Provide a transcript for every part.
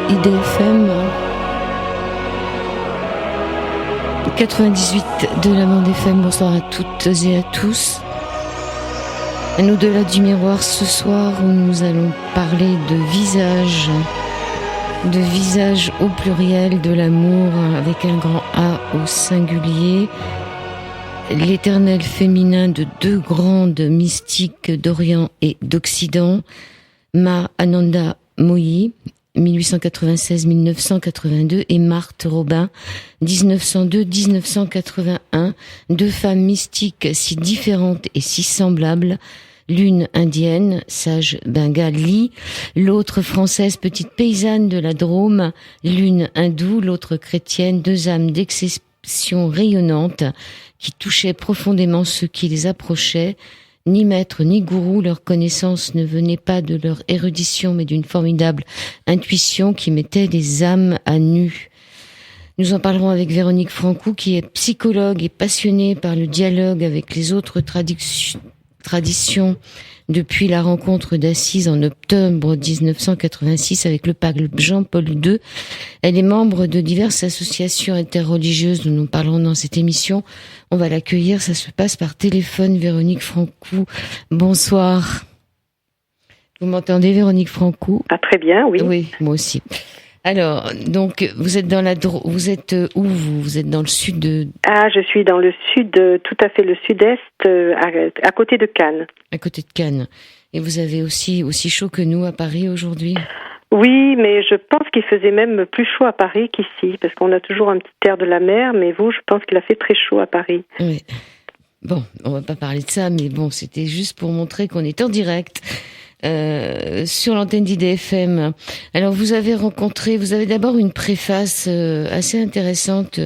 IDFM 98 de la bande FM. Bonsoir à toutes et à tous. Un au-delà du miroir ce soir où nous allons parler de visage au pluriel, de l'amour avec un grand A au singulier, l'éternel féminin de deux grandes mystiques d'Orient et d'Occident, Ma Ananda Moyi, 1896-1982, et Marthe Robin, 1902-1981, deux femmes mystiques si différentes et si semblables, l'une indienne, sage bengali, l'autre française, petite paysanne de la Drôme, l'une hindoue, l'autre chrétienne, deux âmes d'exception rayonnantes qui touchaient profondément ceux qui les approchaient. Ni maître ni gourou, leur connaissance ne venait pas de leur érudition, mais d'une formidable intuition qui mettait les âmes à nu. Nous en parlerons avec Véronique Francou, qui est psychologue et passionnée par le dialogue avec les autres traditions depuis la rencontre d'Assise en octobre 1986 avec le pape Jean-Paul II. Elle est membre de diverses associations interreligieuses dont nous parlerons dans cette émission. On va l'accueillir, ça se passe par téléphone. Véronique Francou, bonsoir. Vous m'entendez, Véronique Francou? Ah, très bien, oui. Oui, moi aussi. Alors, donc, vous êtes vous êtes où vous êtes dans le sud de... Ah, je suis dans le sud, tout à fait le sud-est, à côté de Cannes. À côté de Cannes. Et vous avez aussi chaud que nous à Paris aujourd'hui? Oui, mais je pense qu'il faisait même plus chaud à Paris qu'ici, parce qu'on a toujours un petit air de la mer, mais vous, je pense qu'il a fait très chaud à Paris. Oui. Bon, on va pas parler de ça, mais bon, c'était juste pour montrer qu'on est en direct. Sur l'antenne d'IDFM. Alors vous avez d'abord une préface assez intéressante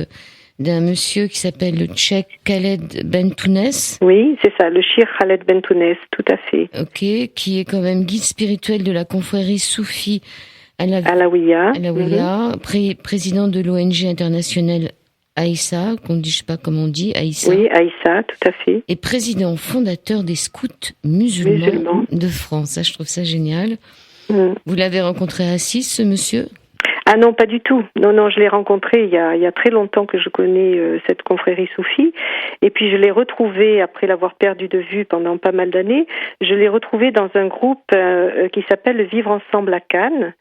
d'un monsieur qui s'appelle le Cheikh Khaled Bentounes. Oui, c'est ça, le Cheikh Khaled Bentounes, tout à fait. Ok, qui est quand même guide spirituel de la confrérie soufie Alaouia, président de l'ONG internationale Aïssa, qu'on dit, je sais pas comment on dit, Aïssa. Oui, Aïssa, tout à fait. Et président fondateur des scouts musulmans de France. Ça, je trouve ça génial. Vous l'avez rencontré à Assise, ce monsieur? Ah non, pas du tout. Non, je l'ai rencontré il y a très longtemps que je connais cette confrérie soufie. Et puis je l'ai retrouvé, après l'avoir perdu de vue pendant pas mal d'années, je l'ai retrouvé dans un groupe qui s'appelle le Vivre Ensemble à Cannes,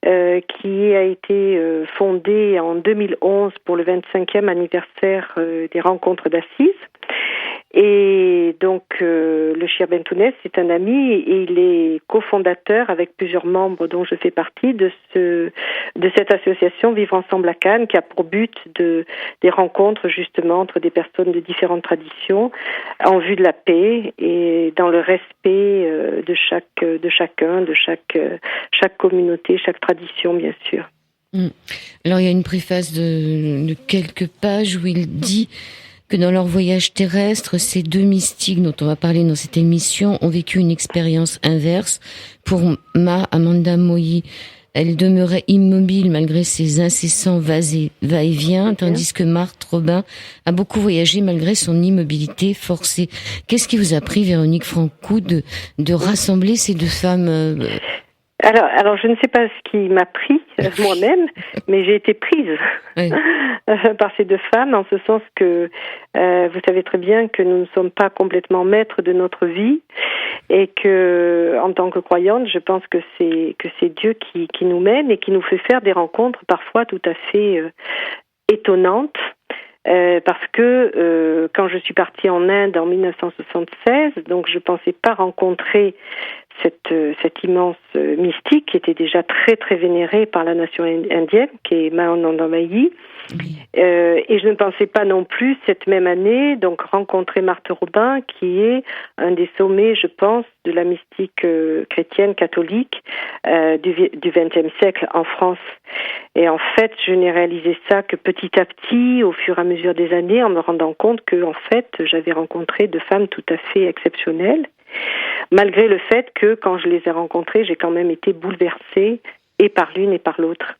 qui a été fondé en 2011 pour le 25e anniversaire des rencontres d'Assise. Et donc, le Cheikh Bentounes est un ami et il est cofondateur avec plusieurs membres dont je fais partie de cette association Vivre Ensemble à Cannes, qui a pour but des rencontres justement entre des personnes de différentes traditions en vue de la paix et dans le respect de chacun, de chaque communauté, chaque tradition, bien sûr. Alors, il y a une préface de quelques pages où il dit que dans leur voyage terrestre, ces deux mystiques dont on va parler dans cette émission ont vécu une expérience inverse. Pour Ma Ananda Moyi, elle demeurait immobile malgré ses incessants va-et-vient, tandis que Marthe Robin a beaucoup voyagé malgré son immobilité forcée. Qu'est-ce qui vous a pris, Véronique Francou, de rassembler ces deux femmes Alors, je ne sais pas ce qui m'a pris moi-même, mais j'ai été prise par ces deux femmes, en ce sens que vous savez très bien que nous ne sommes pas complètement maîtres de notre vie et que, en tant que croyante, je pense que c'est Dieu qui nous mène et qui nous fait faire des rencontres parfois tout à fait étonnantes. Parce que quand je suis partie en Inde en 1976, donc je pensais pas rencontrer cette immense mystique qui était déjà très très vénérée par la nation indienne, qui est Ma Ananda Moyi. Et je ne pensais pas non plus cette même année donc rencontrer Marthe Robin, qui est un des sommets, je pense, de la mystique chrétienne catholique du XXe siècle en France. Et en fait, je n'ai réalisé ça que petit à petit, au fur et à mesure des années, en me rendant compte que en fait, j'avais rencontré deux femmes tout à fait exceptionnelles, malgré le fait que quand je les ai rencontrées, j'ai quand même été bouleversée et par l'une et par l'autre.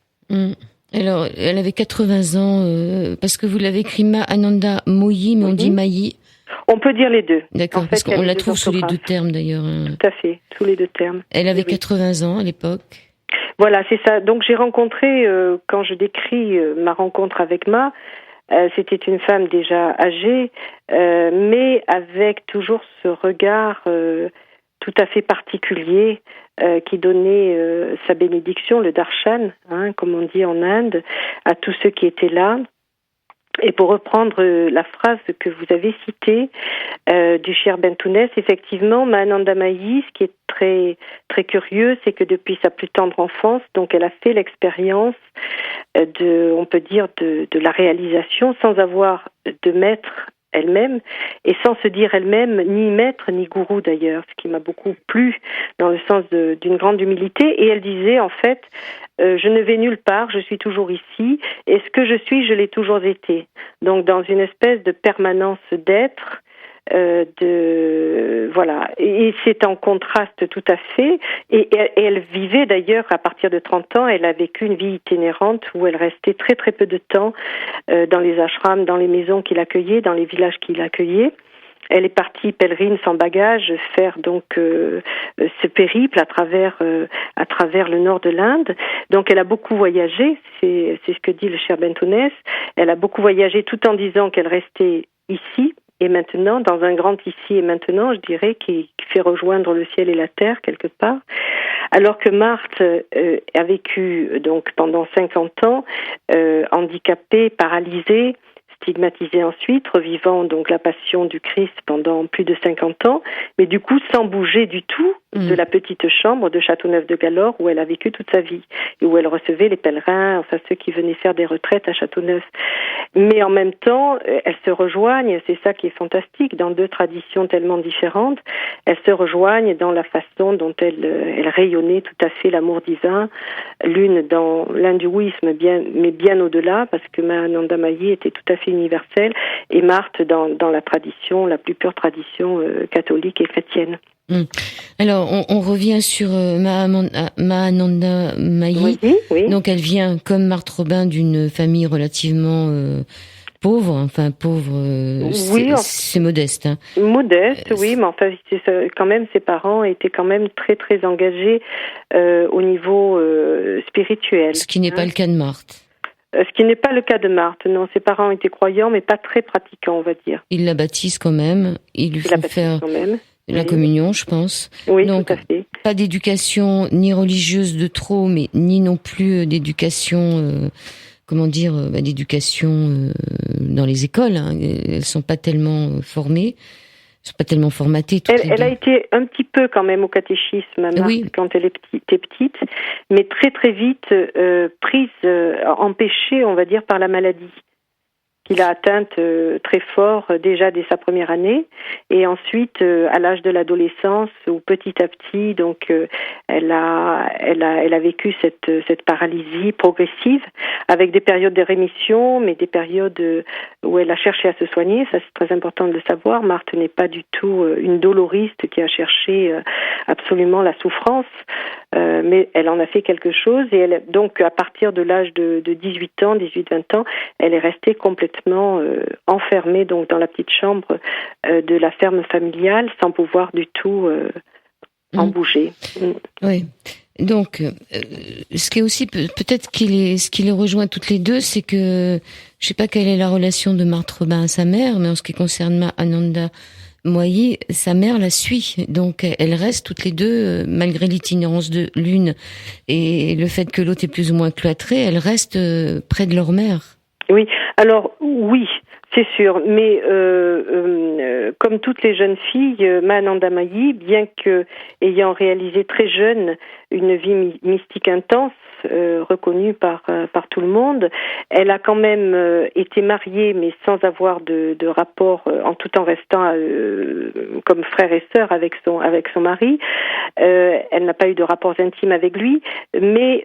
Alors, elle avait 80 ans, parce que vous l'avez écrit Ma Ananda Moyi, mais on dit Mayi. On peut dire les deux. D'accord, parce qu'on la trouve sous les deux termes d'ailleurs. Tout à fait, sous les deux termes. Elle avait 80 ans à l'époque. Voilà, c'est ça. Donc j'ai rencontré, quand je décris ma rencontre avec Ma, c'était une femme déjà âgée, mais avec toujours ce regard tout à fait particulier qui donnait sa bénédiction, le darshan, comme on dit en Inde, à tous ceux qui étaient là. Et pour reprendre la phrase que vous avez citée du Cher Bentounès, effectivement, Mahananda Mayi, ce qui est très très curieux, c'est que depuis sa plus tendre enfance, donc elle a fait l'expérience on peut dire, de la réalisation sans avoir de maître elle-même et sans se dire elle-même ni maître ni gourou d'ailleurs, ce qui m'a beaucoup plu dans le sens d'une grande humilité. Et elle disait en fait, je ne vais nulle part, je suis toujours ici et ce que je suis, je l'ai toujours été. Donc dans une espèce de permanence d'être, voilà, et c'est en contraste tout à fait. Et elle vivait d'ailleurs à partir de 30 ans, elle a vécu une vie itinérante où elle restait très très peu de temps dans les ashrams, dans les maisons qu'il accueillait, dans les villages qu'il accueillait. Elle est partie pèlerine sans bagage faire donc ce périple à travers le nord de l'Inde. Donc elle a beaucoup voyagé, c'est ce que dit le Cher Bentounès. Elle a beaucoup voyagé tout en disant qu'elle restait ici et maintenant, dans un grand ici et maintenant, je dirais, qui fait rejoindre le ciel et la terre quelque part. Alors que Marthe a vécu donc pendant 50 ans, handicapée, paralysée, stigmatisée ensuite, revivant donc la passion du Christ pendant plus de 50 ans, mais du coup sans bouger du tout de la petite chambre de Châteauneuf-de-Galore où elle a vécu toute sa vie et où elle recevait les pèlerins, enfin ceux qui venaient faire des retraites à Châteauneuf. Mais en même temps, elles se rejoignent, c'est ça qui est fantastique, dans deux traditions tellement différentes, elles se rejoignent dans la façon dont elles rayonnaient tout à fait l'amour divin, l'une dans l'hindouisme, mais bien au-delà, parce que Mahananda Mayi était tout à fait universelle, et Marthe dans la tradition, la plus pure tradition catholique et chrétienne. Alors, on revient sur Mahananda Mayi. Oui. Donc, elle vient, comme Marthe Robin, d'une famille relativement pauvre. Enfin, pauvre, c'est modeste. Hein. Modeste, oui, mais enfin, quand même, ses parents étaient quand même très, très engagés au niveau spirituel. Ce qui n'est pas le cas de Marthe. Ce qui n'est pas le cas de Marthe. Non, ses parents étaient croyants, mais pas très pratiquants, on va dire. Ils la baptisent quand même. Ils lui font faire la communion, je pense. Oui, donc, tout à fait. Pas d'éducation ni religieuse de trop, mais ni non plus d'éducation, d'éducation dans les écoles. Hein. Elles sont pas tellement formées. Elles sont pas tellement formatées. Elle a été un petit peu quand même au catéchisme, Marthe, quand elle était petite, mais très très vite prise, empêchée, on va dire, par la maladie. Qu'il a atteinte très fort déjà dès sa première année et ensuite à l'âge de l'adolescence où petit à petit donc elle a vécu cette paralysie progressive avec des périodes de rémission mais des périodes où elle a cherché à se soigner. Ça c'est très important de le savoir. Marthe n'est pas du tout une doloriste qui a cherché absolument la souffrance, mais elle en a fait quelque chose et elle donc à partir de l'âge de 18-20 ans, elle est restée complètement enfermée donc dans la petite chambre de la ferme familiale sans pouvoir du tout en bouger. Oui. Donc, ce qui est aussi peut-être ce qui les rejoint toutes les deux, c'est que je sais pas quelle est la relation de Marthe Robin à sa mère, mais en ce qui concerne Mahananda Mayi, sa mère la suit, donc elles restent toutes les deux, malgré l'itinérance de l'une et le fait que l'autre est plus ou moins cloîtrée, elles restent près de leur mère. Oui, alors oui, c'est sûr, mais comme toutes les jeunes filles, Mahananda Mayi, bien que ayant réalisé très jeune une vie mystique intense, reconnue par tout le monde, elle a quand même été mariée, mais sans avoir de rapport, en tout en restant comme frère et sœur avec son mari. Elle n'a pas eu de rapports intimes avec lui, mais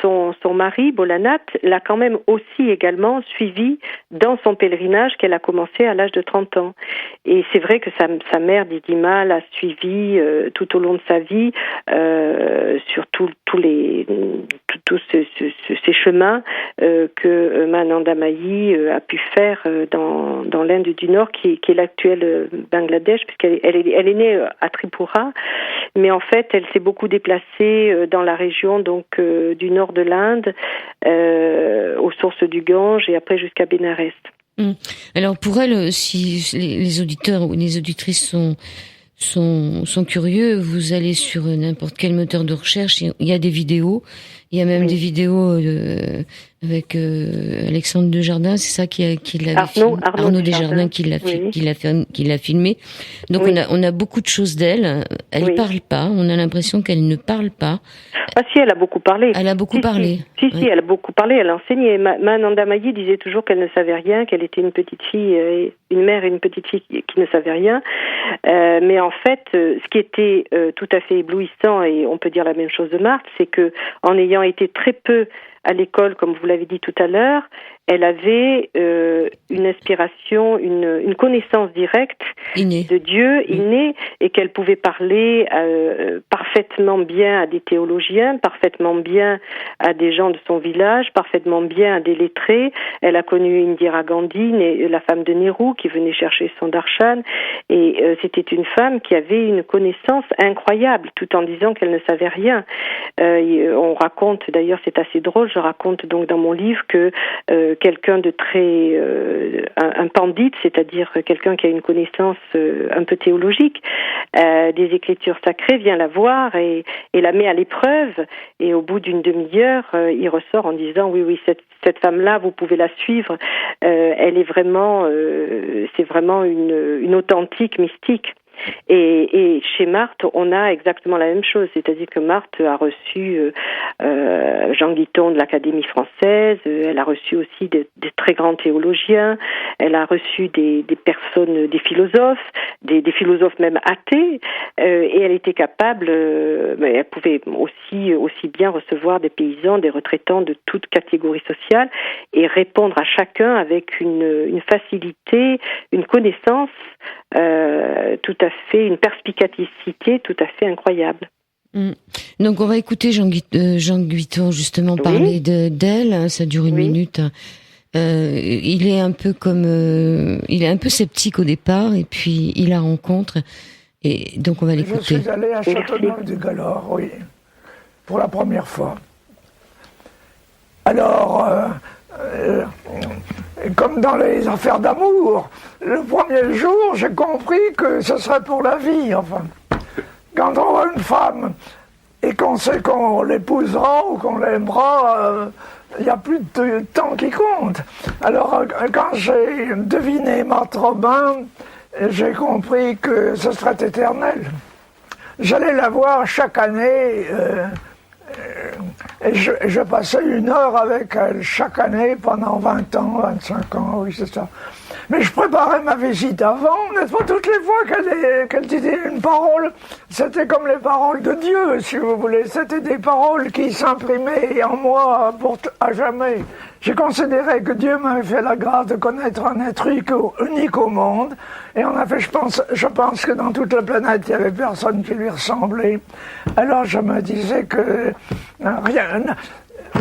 son mari, Bolanath, l'a quand même aussi également suivi dans son pèlerinage qu'elle a commencé à l'âge de 30 ans. Et c'est vrai que sa mère, Didima, l'a suivi tout au long de sa vie sur tous ces chemins que Mananda Mahi a pu faire dans l'Inde du Nord, qui est l'actuel Bangladesh, puisqu'elle elle est née à Tripura, mais en fait elle s'est beaucoup déplacée dans la région donc du nord de l'Inde, aux sources du Gange et après jusqu'à Bénarès. Alors pour elle, si les auditeurs ou les auditrices sont curieux, vous allez sur n'importe quel moteur de recherche, il y a des vidéos, il y a même des vidéos avec Alexandre Desjardins, c'est ça qui l'avait filmé, Arnaud Desjardins qui l'a filmé. Donc on a beaucoup de choses d'elle. Elle parle pas, on a l'impression qu'elle ne parle pas. Ah si, elle a beaucoup parlé. Elle a beaucoup parlé. Si, elle a beaucoup parlé, elle a enseigné. Mananda Mahi disait toujours qu'elle ne savait rien, qu'elle était une petite fille, une mère et une petite fille qui ne savaient rien. Mais en fait, ce qui était tout à fait éblouissant, et on peut dire la même chose de Marthe, c'est que en ayant été très peu à l'école, comme vous l'avez dit tout à l'heure, elle avait une inspiration, une connaissance directe de Dieu, innée, et qu'elle pouvait parler parfaitement bien à des théologiens, parfaitement bien à des gens de son village, parfaitement bien à des lettrés. Elle a connu Indira Gandhi, la femme de Nehru, qui venait chercher son darshan, et c'était une femme qui avait une connaissance incroyable, tout en disant qu'elle ne savait rien. On raconte, d'ailleurs c'est assez drôle, je raconte donc dans mon livre que quelqu'un de très un pandit, c'est-à-dire quelqu'un qui a une connaissance un peu théologique des écritures sacrées, vient la voir et la met à l'épreuve, et au bout d'une demi-heure il ressort en disant oui cette femme-là, vous pouvez la suivre, elle est vraiment c'est vraiment une authentique mystique. Et chez Marthe, on a exactement la même chose, c'est-à-dire que Marthe a reçu Jean Guiton de l'Académie française, elle a reçu aussi des très grands théologiens, elle a reçu des personnes, des philosophes même athées, et elle était capable, elle pouvait aussi bien recevoir des paysans, des retraitants de toute catégorie sociale, et répondre à chacun avec une facilité, une connaissance tout à fait, une perspicacité tout à fait incroyable. Donc on va écouter Jean Guiton justement parler d'elle, ça dure une minute. Il est un peu sceptique au départ, et puis il la rencontre, et donc on va l'écouter. Je suis allé à Châteauneuf-du-Galor, oui, pour la première fois. Alors, comme dans les affaires d'amour, le premier jour, j'ai compris que ce serait pour la vie, enfin. Quand on voit une femme et qu'on sait qu'on l'épousera ou qu'on l'aimera, il n'y a plus de temps qui compte. Alors, quand j'ai deviné Marthe Robin, j'ai compris que ce serait éternel. J'allais la voir chaque année, et je passais 1 heure avec elle chaque année pendant 20 ans, 25 ans, oui c'est ça. Mais je préparais ma visite avant, n'est-ce pas, toutes les fois qu'elle disait une parole, c'était comme les paroles de Dieu, si vous voulez. C'était des paroles qui s'imprimaient en moi à jamais. J'ai considéré que Dieu m'avait fait la grâce de connaître un être unique au monde, et en effet, je pense que dans toute la planète, il n'y avait personne qui lui ressemblait. Alors je me disais que rien,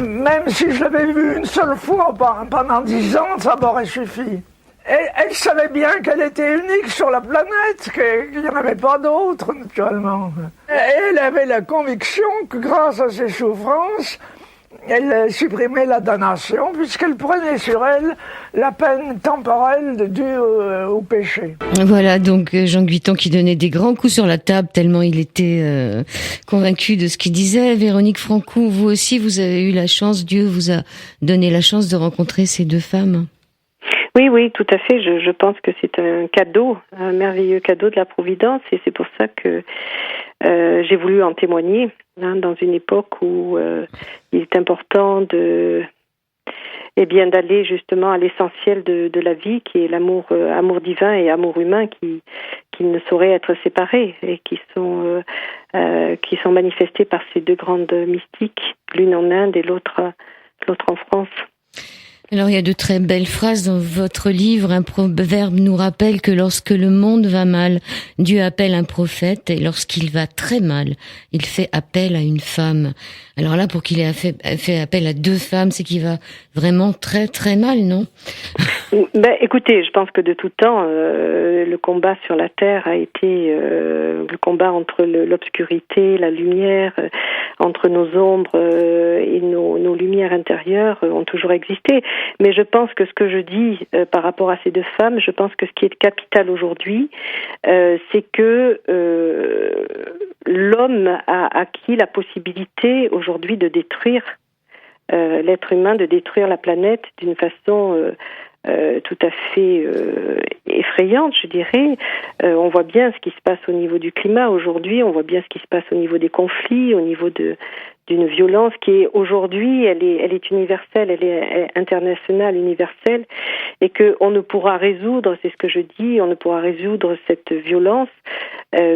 même si je l'avais vu une seule fois pendant 10 ans, ça m'aurait suffi. Elle savait bien qu'elle était unique sur la planète, qu'il n'y en avait pas d'autres, naturellement. Et elle avait la conviction que grâce à ses souffrances, elle supprimait la damnation, puisqu'elle prenait sur elle la peine temporelle due au péché. Voilà, donc Jean Guiton qui donnait des grands coups sur la table tellement il était convaincu de ce qu'il disait. Véronique Francou, vous aussi, vous avez eu la chance, Dieu vous a donné la chance de rencontrer ces 2 femmes. Oui, tout à fait. Je pense que c'est un cadeau, un merveilleux cadeau de la Providence, et c'est pour ça que j'ai voulu en témoigner, dans une époque où il est important d'aller justement à l'essentiel de la vie, qui est l'amour amour divin et amour humain qui ne sauraient être séparés, et qui sont manifestés par ces 2 grandes mystiques, l'une en Inde et l'autre en France. Alors il y a de très belles phrases dans votre livre. Un proverbe nous rappelle que lorsque le monde va mal, Dieu appelle un prophète, et lorsqu'il va très mal, il fait appel à une femme. Alors là, pour qu'il ait fait appel à 2 femmes, c'est qu'il va vraiment très très mal, non? Écoutez, je pense que de tout temps, le combat sur la terre a été le combat entre l'obscurité, la lumière, entre nos ombres et nos lumières intérieures ont toujours existé. Mais je pense que ce que je dis par rapport à ces 2 femmes, je pense que ce qui est capital aujourd'hui, c'est que l'homme a acquis la possibilité aujourd'hui de détruire l'être humain, de détruire la planète d'une façon tout à fait effrayante, je dirais. On voit bien ce qui se passe au niveau du climat aujourd'hui, on voit bien ce qui se passe au niveau des conflits, au niveau d'une violence qui est aujourd'hui, elle est universelle, elle est internationale, universelle, et que on ne pourra résoudre, c'est ce que je dis, on ne pourra résoudre cette violence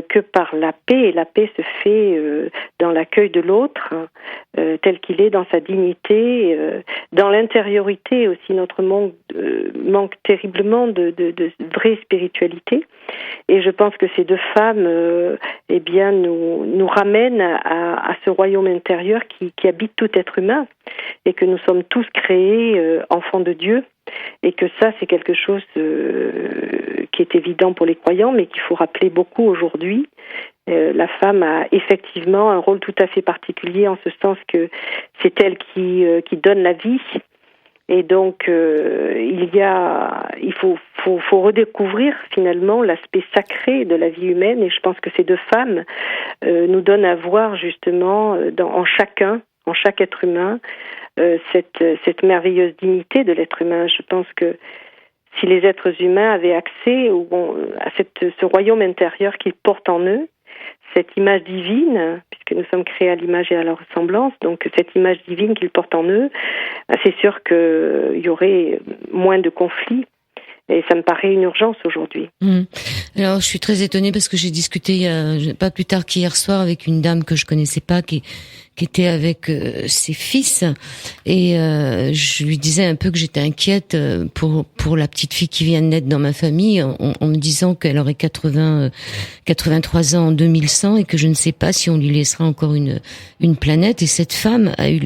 que par la paix. Et la paix se fait dans l'accueil de l'autre, tel qu'il est, dans sa dignité, dans l'intériorité aussi. Notre monde manque terriblement de vraie spiritualité. Et je pense que ces 2 femmes, eh bien, nous ramènent à ce royaume intérieur qui habite tout être humain, et que nous sommes tous créés enfants de Dieu, et que ça, c'est quelque chose qui est évident pour les croyants, mais qu'il faut rappeler beaucoup aujourd'hui. La femme a effectivement un rôle tout à fait particulier, en ce sens que c'est elle qui donne la vie. Et donc, il faut redécouvrir finalement l'aspect sacré de la vie humaine. Et je pense que ces 2 femmes nous donnent à voir justement en chaque être humain, cette merveilleuse dignité de l'être humain. Je pense que si les êtres humains avaient accès à ce royaume intérieur qu'ils portent en eux, cette image divine, puisque nous sommes créés à l'image et à la ressemblance, donc cette image divine qu'ils portent en eux, c'est sûr qu'il y aurait moins de conflits. Et ça me paraît une urgence aujourd'hui. Alors, je suis très étonnée parce que j'ai discuté pas plus tard qu'hier soir avec une dame que je connaissais pas, qui était avec ses fils, et je lui disais un peu que j'étais inquiète pour la petite fille qui vient de naître dans ma famille, en me disant qu'elle aurait 83 ans en 2100, et que je ne sais pas si on lui laissera encore une planète. Et cette femme a eu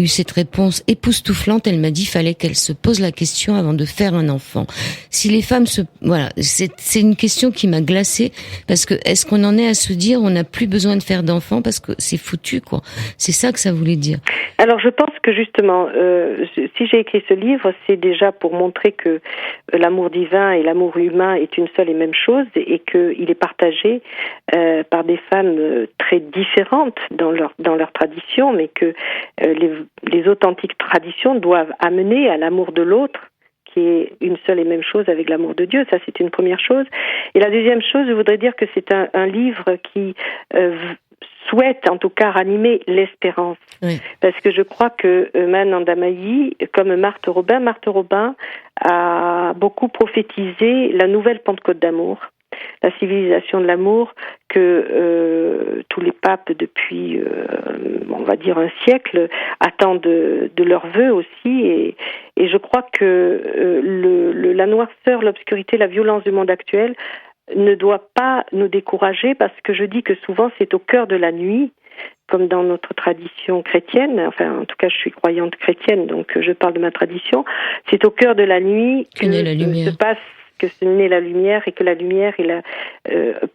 cette réponse époustouflante. Elle m'a dit fallait qu'elle se pose la question avant de faire un enfant. Si les femmes c'est une question qui m'a glacée, parce que est-ce qu'on en est à se dire on n'a plus besoin de faire d'enfants parce que c'est foutu, quoi. C'est ça que ça voulait dire. Alors je pense que justement, si j'ai écrit ce livre, c'est déjà pour montrer que l'amour divin et l'amour humain est une seule et même chose, et qu'il est partagé par des femmes très différentes dans leur tradition, mais que les authentiques traditions doivent amener à l'amour de l'autre, qui est une seule et même chose avec l'amour de Dieu. Ça, c'est une première chose. Et la deuxième chose, je voudrais dire que c'est un livre qui souhaite en tout cas ranimer l'espérance. Oui. Parce que je crois que Manon Damailly, comme Marthe Robin a beaucoup prophétisé la nouvelle Pentecôte d'amour, la civilisation de l'amour que tous les papes depuis, on va dire, un siècle attendent de leur vœu aussi. Et je crois que la noirceur, l'obscurité, la violence du monde actuel ne doit pas nous décourager, parce que je dis que souvent c'est au cœur de la nuit, comme dans notre tradition chrétienne, enfin en tout cas je suis croyante chrétienne, donc je parle de ma tradition, c'est au cœur de la nuit que se passe, que ce n'est la lumière, et que la lumière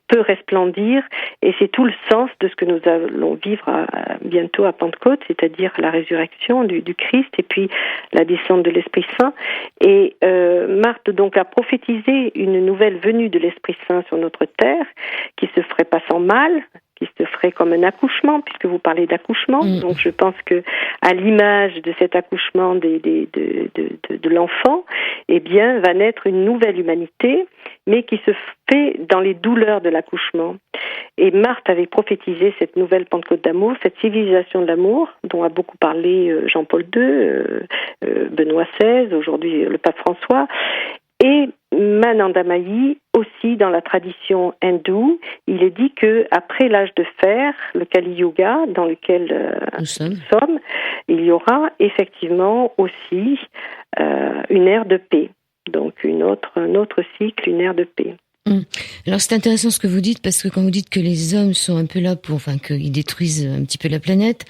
peut resplendir, et c'est tout le sens de ce que nous allons vivre bientôt à Pentecôte, c'est-à-dire la résurrection du Christ et puis la descente de l'Esprit Saint. Et Marthe donc a prophétisé une nouvelle venue de l'Esprit Saint sur notre terre, qui se ferait pas sans mal, qui se ferait comme un accouchement, puisque vous parlez d'accouchement. Donc je pense que à l'image de cet accouchement de l'enfant, eh bien, va naître une nouvelle humanité, mais qui se fait dans les douleurs de l'accouchement. Et Marthe avait prophétisé cette nouvelle Pentecôte d'amour, cette civilisation de l'amour, dont a beaucoup parlé Jean-Paul II, Benoît XVI, aujourd'hui le pape François. Et Manon Damailly, aussi dans la tradition hindoue, il est dit que après l'âge de fer, le Kali Yuga, dans lequel nous sommes, il y aura effectivement aussi une ère de paix. Donc un autre cycle, une ère de paix. Alors c'est intéressant ce que vous dites, parce que quand vous dites que les hommes sont un peu là qu'ils détruisent un petit peu la planète,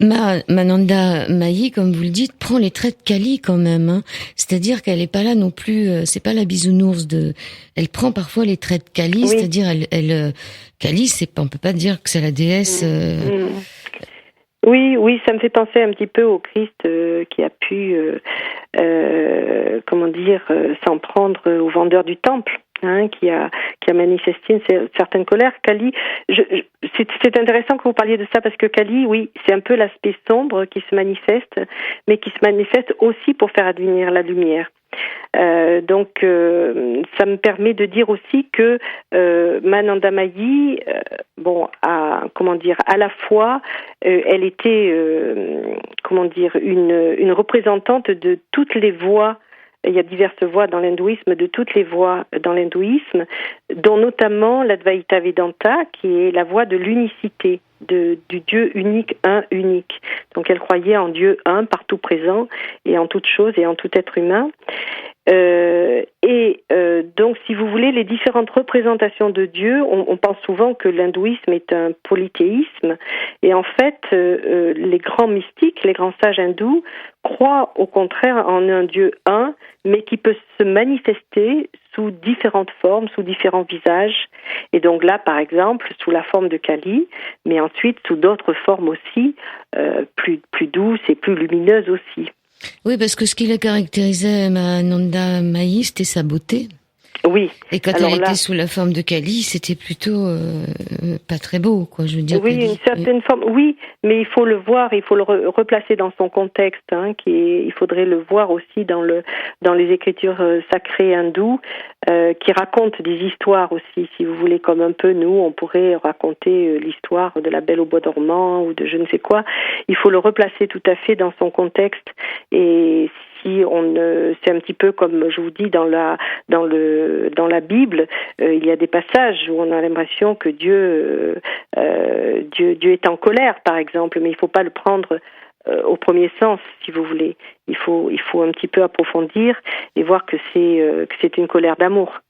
Mananda Mayi, comme vous le dites, prend les traits de Kali quand même, hein. C'est-à-dire qu'elle est pas là non plus, c'est pas la bisounours elle prend parfois les traits de Kali, c'est-à-dire Kali, on peut pas dire que c'est la déesse. Oui, ça me fait penser un petit peu au Christ qui a pu, s'en prendre au vendeur du temple. Qui a manifesté une certaine colère. Kali, c'est intéressant que vous parliez de ça, parce que Kali, oui, c'est un peu l'aspect sombre qui se manifeste, mais qui se manifeste aussi pour faire advenir la lumière. Donc, ça me permet de dire aussi que Mananda Mayi, à la fois, elle était, une représentante de toutes les voix. Il y a diverses voies dans l'hindouisme, de toutes les voies dans l'hindouisme, dont notamment l'Advaita Vedanta, qui est la voie de l'unicité, du Dieu unique, un unique. Donc elle croyait en Dieu un, partout présent, et en toute chose et en tout être humain. Donc, si vous voulez, les différentes représentations de Dieu, on pense souvent que l'hindouisme est un polythéisme, et en fait, les grands mystiques, les grands sages hindous, croient au contraire en un Dieu un, mais qui peut se manifester sous différentes formes, sous différents visages. Et donc là, par exemple, sous la forme de Kali, mais ensuite sous d'autres formes aussi, plus douces et plus lumineuses aussi. Oui, parce que ce qui la caractérisait, Mananda Mayi, c'était sa beauté. Oui. Et quand elle était sous la forme de Kali, c'était plutôt pas très beau, quoi. Je veux dire. Oui, une certaine forme. Oui, mais il faut le voir, il faut le replacer dans son contexte. Il faudrait le voir aussi dans les écritures sacrées hindoues, qui racontent des histoires aussi. Si vous voulez, comme un peu nous, on pourrait raconter l'histoire de la Belle au bois dormant ou de je ne sais quoi. Il faut le replacer tout à fait dans son contexte. Et c'est un petit peu comme je vous dis dans la Bible, il y a des passages où on a l'impression que Dieu est en colère, par exemple, mais il ne faut pas le prendre au premier sens, si vous voulez. Il faut un petit peu approfondir et voir que c'est une colère d'amour.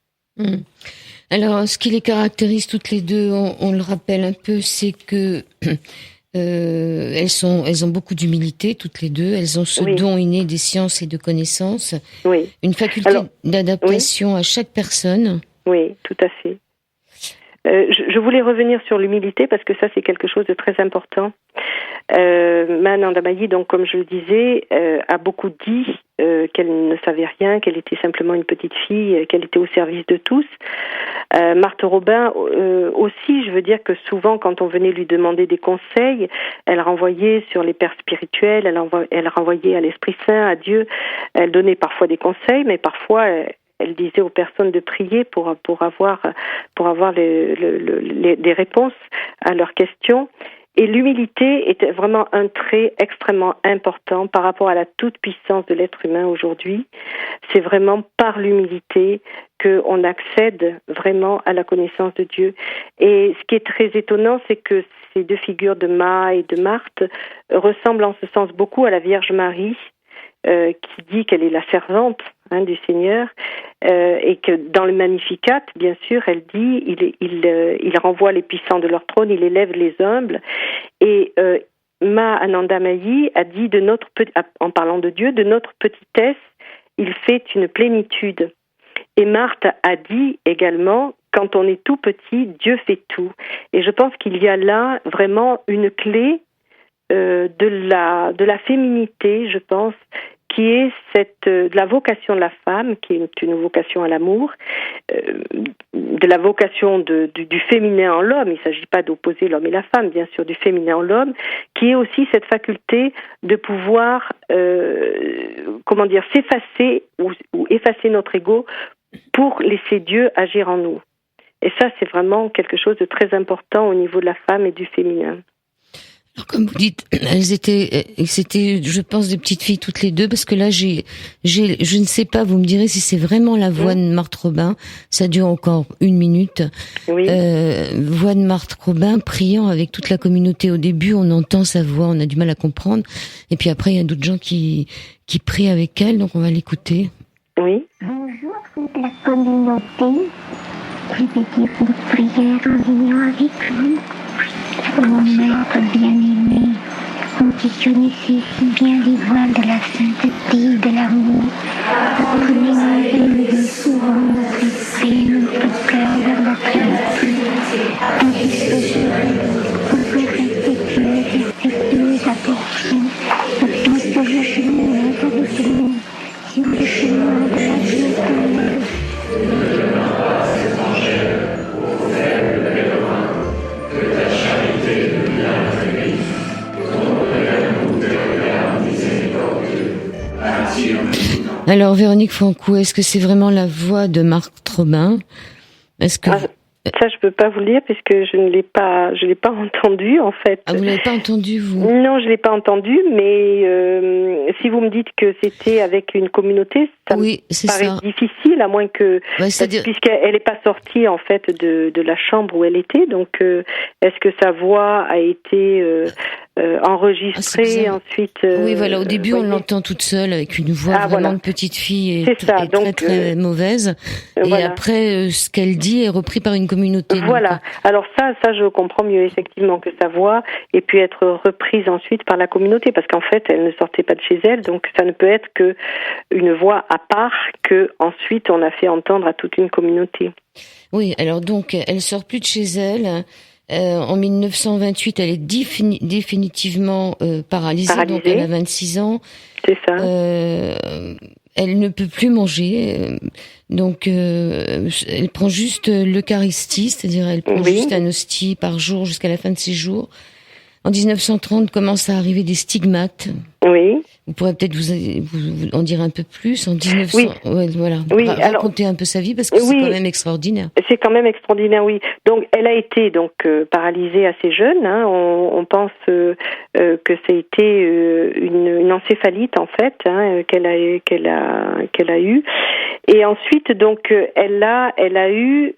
Alors, ce qui les caractérise toutes les deux, on le rappelle un peu, c'est que elles ont beaucoup d'humilité toutes les deux. Elles ont ce don inné des sciences et de connaissances. Oui. Une faculté d'adaptation à chaque personne. Oui, tout à fait. Je voulais revenir sur l'humilité parce que ça c'est quelque chose de très important. Mananda Mayi, donc comme je le disais, a beaucoup dit qu'elle ne savait rien, qu'elle était simplement une petite fille, qu'elle était au service de tous. Marthe Robin aussi, je veux dire que souvent quand on venait lui demander des conseils, elle renvoyait sur les pères spirituels, elle renvoyait à l'Esprit Saint, à Dieu. Elle donnait parfois des conseils, mais parfois elle disait aux personnes de prier pour avoir des réponses à leurs questions. Et l'humilité était vraiment un trait extrêmement important par rapport à la toute-puissance de l'être humain aujourd'hui. C'est vraiment par l'humilité qu'on accède vraiment à la connaissance de Dieu. Et ce qui est très étonnant, c'est que ces deux figures de Ma et de Marthe ressemblent en ce sens beaucoup à la Vierge Marie, qui dit qu'elle est la servante du Seigneur, et que dans le Magnificat, bien sûr, elle dit il renvoie les puissants de leur trône, il élève les humbles. Et Ananda Mayi a dit en parlant de Dieu, de notre petitesse, il fait une plénitude. Et Marthe a dit également, quand on est tout petit, Dieu fait tout. Et je pense qu'il y a là vraiment une clé de la féminité, je pense, qui est de la vocation de la femme, qui est une vocation à l'amour, de la vocation du féminin en l'homme. Il ne s'agit pas d'opposer l'homme et la femme, bien sûr, du féminin en l'homme, qui est aussi cette faculté de pouvoir, s'effacer ou effacer notre ego pour laisser Dieu agir en nous. Et ça, c'est vraiment quelque chose de très important au niveau de la femme et du féminin. Comme vous dites, c'était, je pense, des petites filles toutes les deux, parce que là, je ne sais pas, vous me direz si c'est vraiment la voix de Marthe Robin. Ça dure encore 1 minute. Oui. Voix de Marthe Robin, priant avec toute la communauté. Au début, on entend sa voix, on a du mal à comprendre. Et puis après, il y a d'autres gens qui prient avec elle, donc on va l'écouter. Oui. Bonjour, toute la communauté. Je vais dire une prière en union avec vous. Mon maître bien-aimé, vous qui connaissez si bien les voies de la sainteté et de l'amour, prenez-nous souvent notre esprit, notre cœur vers la piété, tandis que je vous respectueuse affection, pour tous vos chemins avec nous, sur le chemin de la vie éternelle. Alors, Véronique Francou, est-ce que c'est vraiment la voix de Marthe Robin? Est-ce que... Ça, je peux pas vous le dire puisque je l'ai pas entendu en fait. Ah, vous l'avez pas entendu, vous? Non, je l'ai pas entendu, mais si vous me dites que c'était avec une communauté, ça me paraît difficile, à moins que, puisqu'elle n'est pas sortie en fait de la chambre où elle était. Donc, est-ce que sa voix a été enregistrée ensuite? Oui, voilà. Au début, on l'entend toute seule avec une voix vraiment de petite fille et très très mauvaise. Et après, ce qu'elle dit est repris par une communauté. Voilà. Donc. Alors ça, je comprends mieux effectivement que sa voix ait pu être reprise ensuite par la communauté, parce qu'en fait, elle ne sortait pas de chez elle, donc ça ne peut être que une voix à part que ensuite on a fait entendre à toute une communauté. Oui. Alors donc, elle sort plus de chez elle. En 1928, elle est définitivement paralysée, donc elle a 26 ans. C'est ça. Elle ne peut plus manger, donc elle prend juste l'Eucharistie, c'est-à-dire elle prend juste un hostie par jour jusqu'à la fin de ses jours. En 1930, commencent à arriver des stigmates. Oui. Vous pourrez peut-être vous en dire un peu plus. En 1900, voilà. Racontez un peu sa vie parce que c'est quand même extraordinaire. C'est quand même extraordinaire, oui. Donc, elle a été paralysée assez jeune. Hein. On pense que ça a été une encéphalite en fait qu'elle a eue. Et ensuite, donc, elle a eu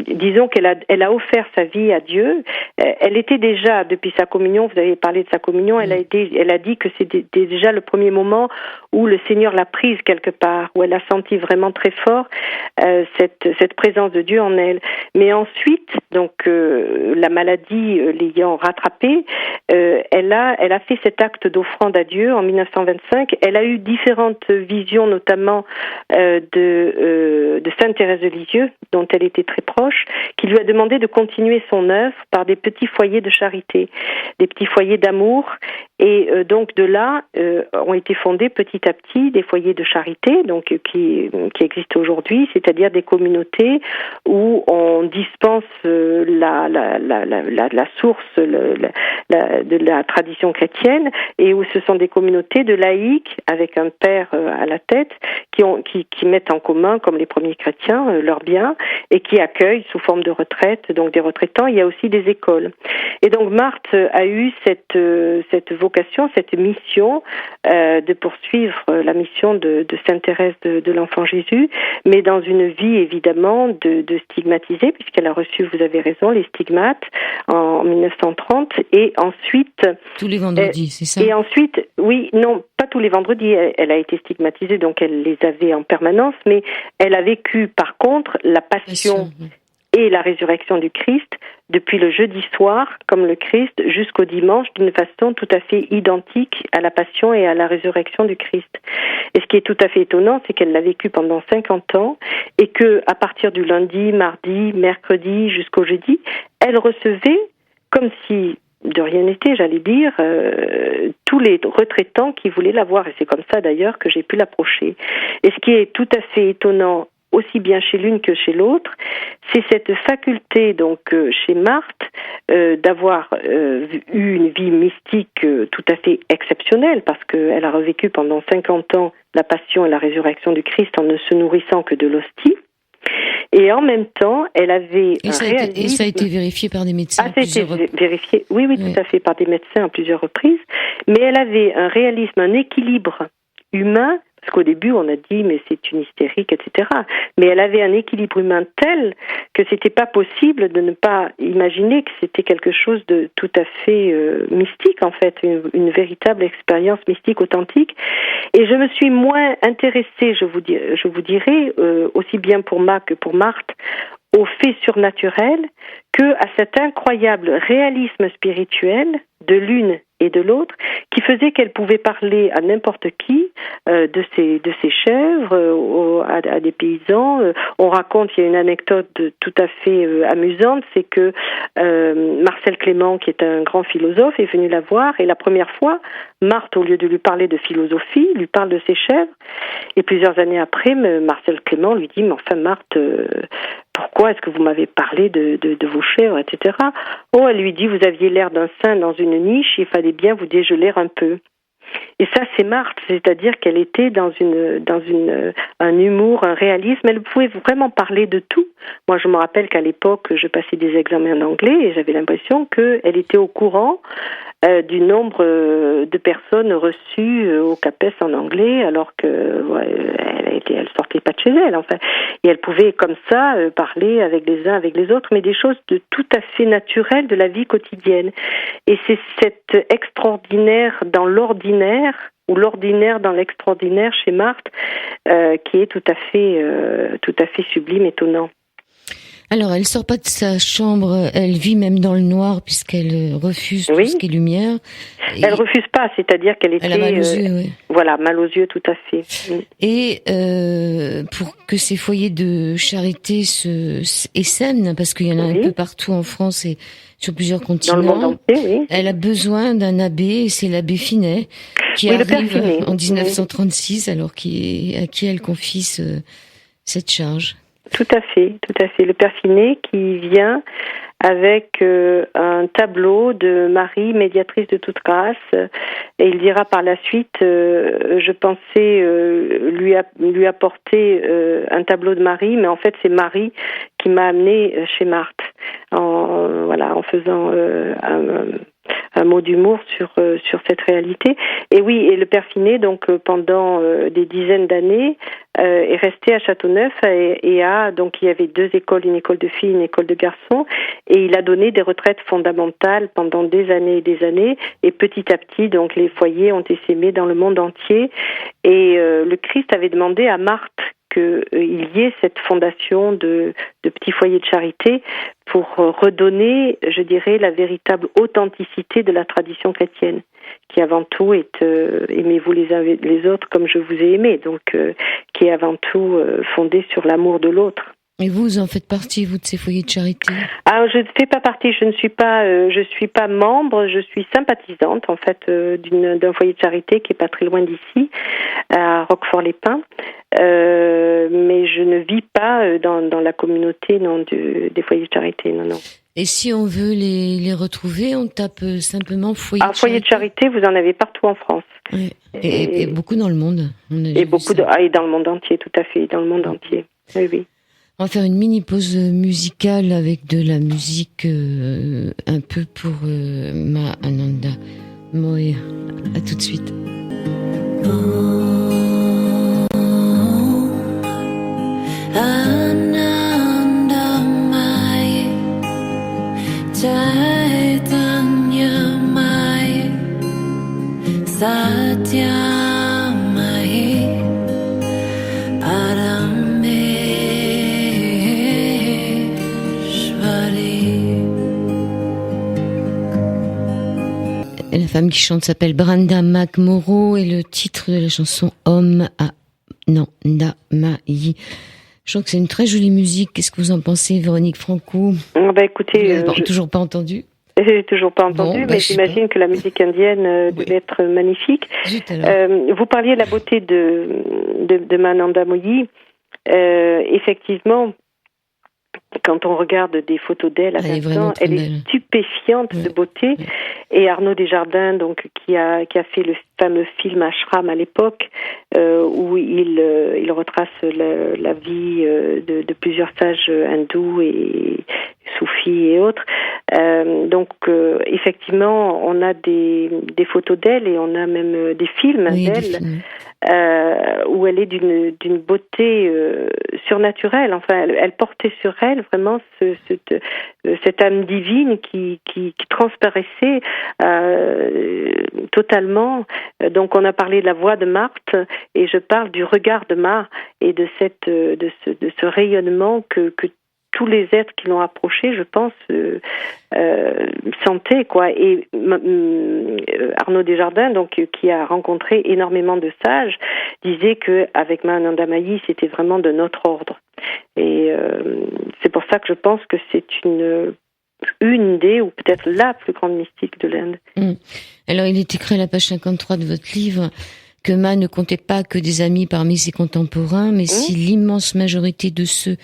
disons qu'elle a offert sa vie à Dieu. Elle était déjà, depuis sa communion, vous avez parlé de sa communion, elle a dit que c'était déjà le premier moment où le Seigneur l'a prise quelque part, où elle a senti vraiment très fort cette présence de Dieu en elle. Mais ensuite, donc la maladie l'ayant rattrapée, elle a fait cet acte d'offrande à Dieu en 1925. Elle a eu différentes visions, notamment de Sainte Thérèse de Lisieux, dont elle était très proche, qui lui a demandé de continuer son œuvre par des petits foyers de charité, des petits foyers d'amour. Et donc de là ont été fondés petit à petit des foyers de charité, donc qui existent aujourd'hui, c'est-à-dire des communautés où on dispense la source de la tradition chrétienne, et où ce sont des communautés de laïcs avec un père à la tête qui mettent en commun, comme les premiers chrétiens, leurs biens, et qui accueillent sous forme de retraite, donc des retraitants. Il y a aussi des écoles. Et donc Marthe a eu cette vocation, cette mission de poursuivre la mission de Sainte Thérèse de l'Enfant Jésus, mais dans une vie évidemment de stigmatisée, puisqu'elle a reçu, vous avez raison, les stigmates en 1930, et ensuite... Tous les vendredis, c'est ça? Et ensuite, oui, non, pas tous les vendredis, elle a été stigmatisée, donc elle les avait en permanence, mais elle a vécu par contre la passion et la résurrection du Christ depuis le jeudi soir, comme le Christ, jusqu'au dimanche, d'une façon tout à fait identique à la passion et à la résurrection du Christ. Et ce qui est tout à fait étonnant, c'est qu'elle l'a vécu pendant 50 ans, et que à partir du lundi, mardi, mercredi, jusqu'au jeudi, elle recevait, comme si de rien n'était, j'allais dire, tous les retraitants qui voulaient la voir. Et c'est comme ça d'ailleurs que j'ai pu l'approcher. Et ce qui est tout à fait étonnant, aussi bien chez l'une que chez l'autre, c'est cette faculté, donc chez Marthe, d'avoir eu une vie mystique tout à fait exceptionnelle, parce qu'elle a revécu pendant 50 ans la passion et la résurrection du Christ en ne se nourrissant que de l'hostie. Et en même temps, elle avait et ça a été vérifié par des médecins. Ah, ça a été vérifié, oui, tout à fait, par des médecins à plusieurs reprises. Mais elle avait un réalisme, un équilibre humain, parce qu'au début, on a dit, mais c'est une hystérique, etc. Mais elle avait un équilibre humain tel que c'était pas possible de ne pas imaginer que c'était quelque chose de tout à fait mystique, en fait, une véritable expérience mystique authentique. Et je me suis moins intéressée, je vous dirais, aussi bien pour Mac que pour Marthe, aux faits surnaturels que à cet incroyable réalisme spirituel de l'une et de l'autre qui faisait qu'elle pouvait parler à n'importe qui de ses chèvres, à des paysans. On raconte, il y a une anecdote tout à fait amusante, c'est que Marcel Clément, qui est un grand philosophe, est venu la voir et la première fois, Marthe, au lieu de lui parler de philosophie, lui parle de ses chèvres. Et plusieurs années après, Marcel Clément lui dit, mais enfin Marthe, pourquoi est-ce que vous m'avez parlé de vos chèvres, etc. Oh, elle lui dit, vous aviez l'air d'un saint dans une niche, il fallait bien vous dégeler un peu. Et ça, c'est Marthe, c'est-à-dire qu'elle était dans un humour, un réalisme. Elle pouvait vraiment parler de tout. Moi, je me rappelle qu'à l'époque, je passais des examens en anglais et j'avais l'impression qu'elle était au courant du nombre de personnes reçues au CAPES en anglais, alors que elle sortait pas de chez elle, enfin. Et elle pouvait comme ça parler avec les uns, avec les autres, mais des choses de tout à fait naturelles de la vie quotidienne. Et c'est cet extraordinaire dans l'ordinaire, ou l'ordinaire dans l'extraordinaire chez Marthe, qui est tout à fait sublime, étonnant. Alors, elle sort pas de sa chambre, elle vit même dans le noir puisqu'elle refuse tout ce qui est lumière. Elle refuse pas, c'est-à-dire qu'elle était... Elle a mal aux yeux, oui. Voilà, mal aux yeux, tout à fait. Et pour que ces foyers de charité essaiment, parce qu'il y en a un peu partout en France et sur plusieurs continents, dans le monde entier, elle a besoin d'un abbé, et c'est l'abbé Finet, qui arrive en 1936, alors à qui elle confie cette charge. Tout à fait. Le Père Finet qui vient avec un tableau de Marie, médiatrice de toute grâce, et il dira par la suite, je pensais lui apporter un tableau de Marie, mais en fait c'est Marie qui m'a amené chez Marthe, en faisant un mot d'humour sur cette réalité. Et oui, et le Père Finet, donc pendant des dizaines d'années, est resté à Châteauneuf donc il y avait 2 écoles, une école de filles, une école de garçons, et il a donné des retraites fondamentales pendant des années et des années, et petit à petit, donc les foyers ont essaimé dans le monde entier, et le Christ avait demandé à Marthe qu'il y ait cette fondation de petits foyers de charité pour redonner, je dirais, la véritable authenticité de la tradition chrétienne, qui avant tout est aimez-vous les uns les autres comme je vous ai aimé, donc qui est avant tout fondée sur l'amour de l'autre. Et vous en faites partie, vous, de ces foyers de charité ? Ah, je ne fais pas partie, je suis pas membre, je suis sympathisante en fait d'un foyer de charité qui est pas très loin d'ici, à Roquefort-les-Pins, mais je ne vis pas dans la communauté des foyers de charité, non. Et si on veut les retrouver, on tape simplement foyer de charité. Foyer de charité, vous en avez partout en France. Oui. Et beaucoup dans le monde. Et beaucoup et dans le monde entier, tout à fait, dans le monde entier. Oui. On va faire une mini pause musicale avec de la musique un peu pour Ma Ananda Moy. À tout de suite. Ananda Mai Chaitanya Mai Satya Mai La femme qui chante s'appelle Branda McMorrow et le titre de la chanson Om Ananda Mai. Je trouve que c'est une très jolie musique. Qu'est-ce que vous en pensez, Véronique Franco ? Écoutez, toujours pas entendu. J'ai toujours pas entendu, mais j'imagine que la musique indienne devait être magnifique. Vous parliez de la beauté de Mananda Moyi. Effectivement, quand on regarde des photos d'elle à 20 ans, elle est stupéfiante de beauté. Et Arnaud Desjardins, donc qui a fait le fameux film Ashram à l'époque, où il retrace la vie de plusieurs sages hindous et soufis et autres. Donc effectivement, on a des photos d'elle et on a même des films d'elle. Où elle est d'une beauté surnaturelle. Enfin, elle portait sur elle vraiment cette âme divine qui transparaissait totalement. Donc, on a parlé de la voix de Marthe, et je parle du regard de Ma et de ce rayonnement que tous les êtres qui l'ont approché, je pense, sentaient, quoi. Et Arnaud Desjardins, donc, qui a rencontré énormément de sages, disait que avec Mahananda Mayi, c'était vraiment de notre ordre. Et c'est pour ça que je pense que c'est une des, ou peut-être la plus grande mystique de l'Inde. Alors, il est écrit à la page 53 de votre livre que Ma ne comptait pas que des amis parmi ses contemporains, mais si l'immense majorité de ceux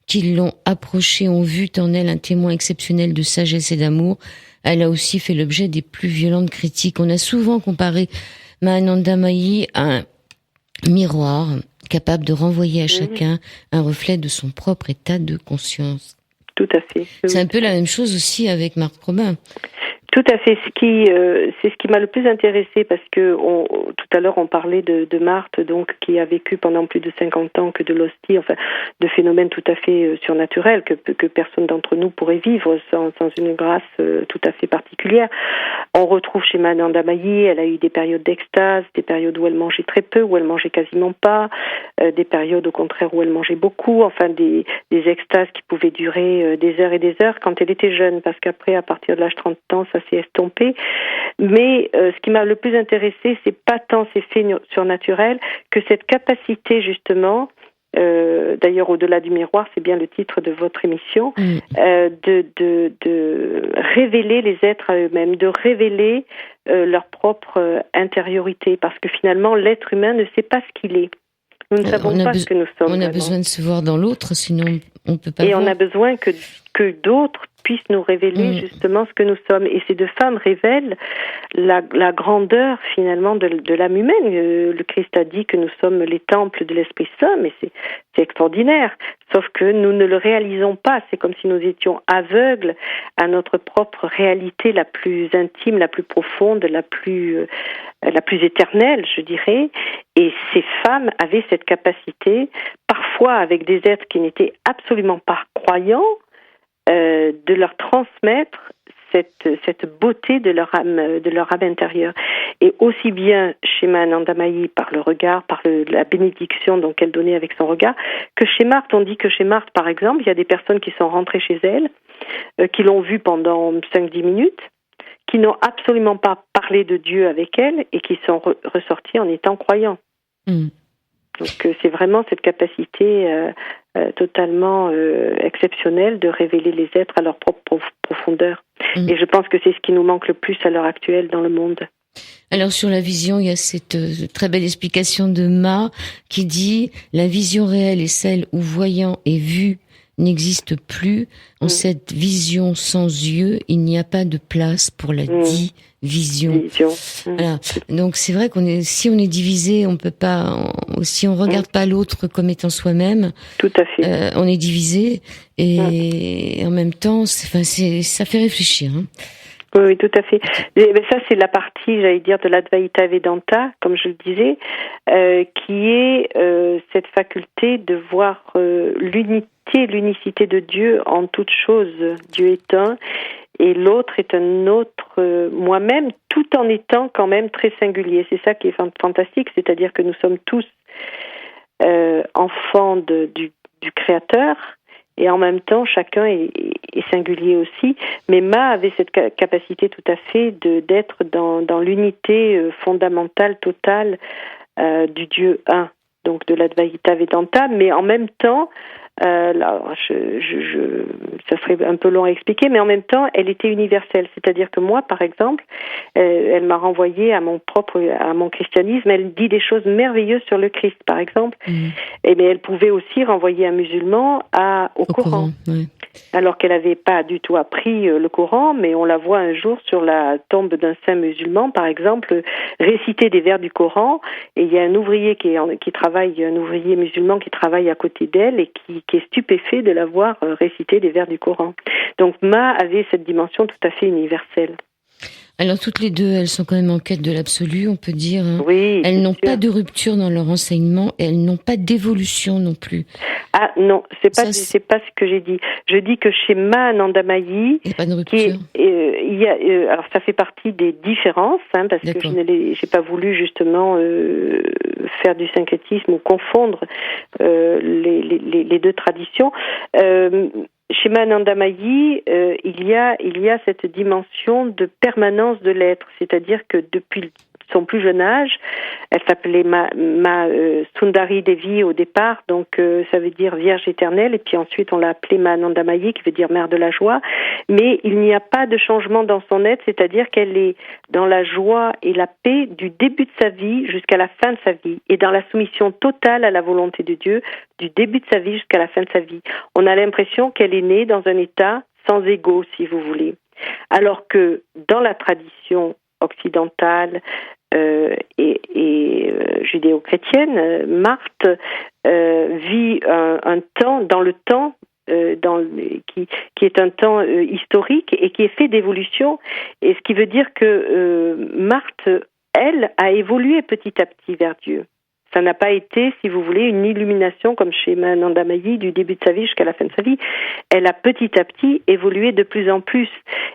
qui l'ont approchée ont vu en elle un témoin exceptionnel de sagesse et d'amour, elle a aussi fait l'objet des plus violentes critiques. On a souvent comparé Mahananda Mayi à un miroir capable de renvoyer à chacun un reflet de son propre état de conscience. Tout à fait. C'est un peu la même chose aussi avec Marthe Robin. Tout à fait. C'est ce qui m'a le plus intéressé, parce que tout à l'heure on parlait de Marthe, donc, qui a vécu pendant plus de 50 ans que de l'hostie, enfin de phénomènes tout à fait surnaturels que personne d'entre nous pourrait vivre sans une grâce tout à fait particulière. On retrouve chez Mahananda Mayi, elle a eu des périodes d'extase, des périodes où elle mangeait très peu, où elle mangeait quasiment pas, des périodes au contraire où elle mangeait beaucoup, enfin des extases qui pouvaient durer des heures et des heures quand elle était jeune, parce qu'après, à partir de l'âge 30 ans, ça s'est estompé. Mais ce qui m'a le plus intéressé, c'est pas tant ces faits surnaturels que cette capacité, justement, d'ailleurs au-delà du miroir, c'est bien le titre de votre émission, de révéler les êtres à eux-mêmes, de révéler leur propre intériorité, parce que finalement l'être humain ne sait pas ce qu'il est. Nous ne savons pas ce que nous sommes. On a besoin de se voir dans l'autre, sinon on ne peut pas voir. On a besoin que d'autres puissent nous révéler justement ce que nous sommes. Et ces deux femmes révèlent la grandeur finalement de l'âme humaine. Le Christ a dit que nous sommes les temples de l'Esprit Saint, mais c'est extraordinaire. Sauf que nous ne le réalisons pas. C'est comme si nous étions aveugles à notre propre réalité la plus intime, la plus profonde, la plus éternelle, je dirais. Et ces femmes avaient cette capacité, parfois avec des êtres qui n'étaient absolument pas croyants, de leur transmettre cette beauté de leur âme intérieure. Et aussi bien chez Mahananda Mayi par le regard, par la bénédiction donc qu'elle donnait avec son regard, que chez Marthe. On dit que chez Marthe, par exemple, il y a des personnes qui sont rentrées chez elle, qui l'ont vue pendant 5-10 minutes, qui n'ont absolument pas parlé de Dieu avec elle et qui sont ressortis en étant croyants. Donc c'est vraiment cette capacité totalement exceptionnelle de révéler les êtres à leur propre profondeur. Et je pense que c'est ce qui nous manque le plus à l'heure actuelle dans le monde. Alors sur la vision, il y a cette très belle explication de Ma qui dit « La vision réelle est celle où voyant et vu n'existe plus. En cette vision sans yeux, il n'y a pas de place pour la division. » Voilà. Donc c'est vrai si on est divisé, on peut pas, si on regarde pas l'autre comme étant soi-même. Tout à fait. On est divisé et en même temps, ça fait réfléchir. Hein. Oui, tout à fait. Et ça, c'est la partie, j'allais dire, de l'Advaita Vedanta, comme je le disais, qui est cette faculté de voir l'unicité de Dieu en toute chose. Dieu est un, et l'autre est un autre moi-même, tout en étant quand même très singulier. C'est ça qui est fantastique, c'est-à-dire que nous sommes tous enfants du Créateur, et en même temps, chacun est singulier aussi. Mais Ma avait cette capacité tout à fait d'être dans l'unité fondamentale, totale du Dieu un, donc de l'Advaita Vedanta, mais en même temps Là, ça serait un peu long à expliquer, mais en même temps, elle était universelle. C'est-à-dire que moi, par exemple, elle m'a renvoyé à mon christianisme. Elle dit des choses merveilleuses sur le Christ, par exemple. Mais elle pouvait aussi renvoyer un musulman au Coran. Ouais. Alors qu'elle n'avait pas du tout appris le Coran, mais on la voit un jour sur la tombe d'un saint musulman, par exemple, réciter des vers du Coran, et il y a un ouvrier un ouvrier musulman qui travaille à côté d'elle et qui est stupéfait de la voir réciter des vers du Coran. Donc Ma avait cette dimension tout à fait universelle. Alors toutes les deux, elles sont quand même en quête de l'absolu, on peut dire. Hein. Oui. Elles n'ont pas de rupture dans leur enseignement et elles n'ont pas d'évolution non plus. Ah non, c'est pas ce que j'ai dit. Je dis que chez Ma Anandamayi, il n'y a pas de rupture. Alors ça fait partie des différences, parce que j'ai pas voulu justement faire du syncrétisme ou confondre les deux traditions. Chez Anandamayi, il y a cette dimension de permanence de l'être, c'est-à-dire que depuis son plus jeune âge, elle s'appelait Sundari Devi au départ, donc ça veut dire Vierge éternelle, et puis ensuite on l'a appelée Ma Anandamayi, qui veut dire mère de la joie, mais il n'y a pas de changement dans son être, c'est-à-dire qu'elle est dans la joie et la paix du début de sa vie jusqu'à la fin de sa vie, et dans la soumission totale à la volonté de Dieu, du début de sa vie jusqu'à la fin de sa vie. On a l'impression qu'elle est née dans un état sans ego, si vous voulez. Alors que dans la tradition occidentale et judéo-chrétienne, Marthe vit un temps dans le temps qui est un temps historique et qui est fait d'évolution, et ce qui veut dire que Marthe, elle, a évolué petit à petit vers Dieu. Ça n'a pas été, si vous voulez, une illumination comme chez Anandamayi du début de sa vie jusqu'à la fin de sa vie. Elle a petit à petit évolué de plus en plus,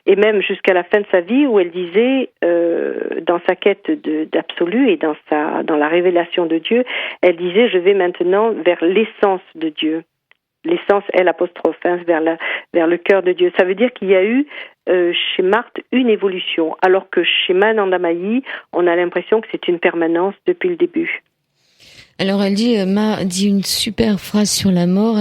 et même jusqu'à la fin de sa vie où elle disait, dans sa quête d'absolu et dans la révélation de Dieu, elle disait: je vais maintenant vers l'essence de Dieu. L'essence, L', vers le cœur de Dieu. Ça veut dire qu'il y a eu chez Marthe une évolution, alors que chez Anandamayi, on a l'impression que c'est une permanence depuis le début. Alors elle dit une super phrase sur la mort.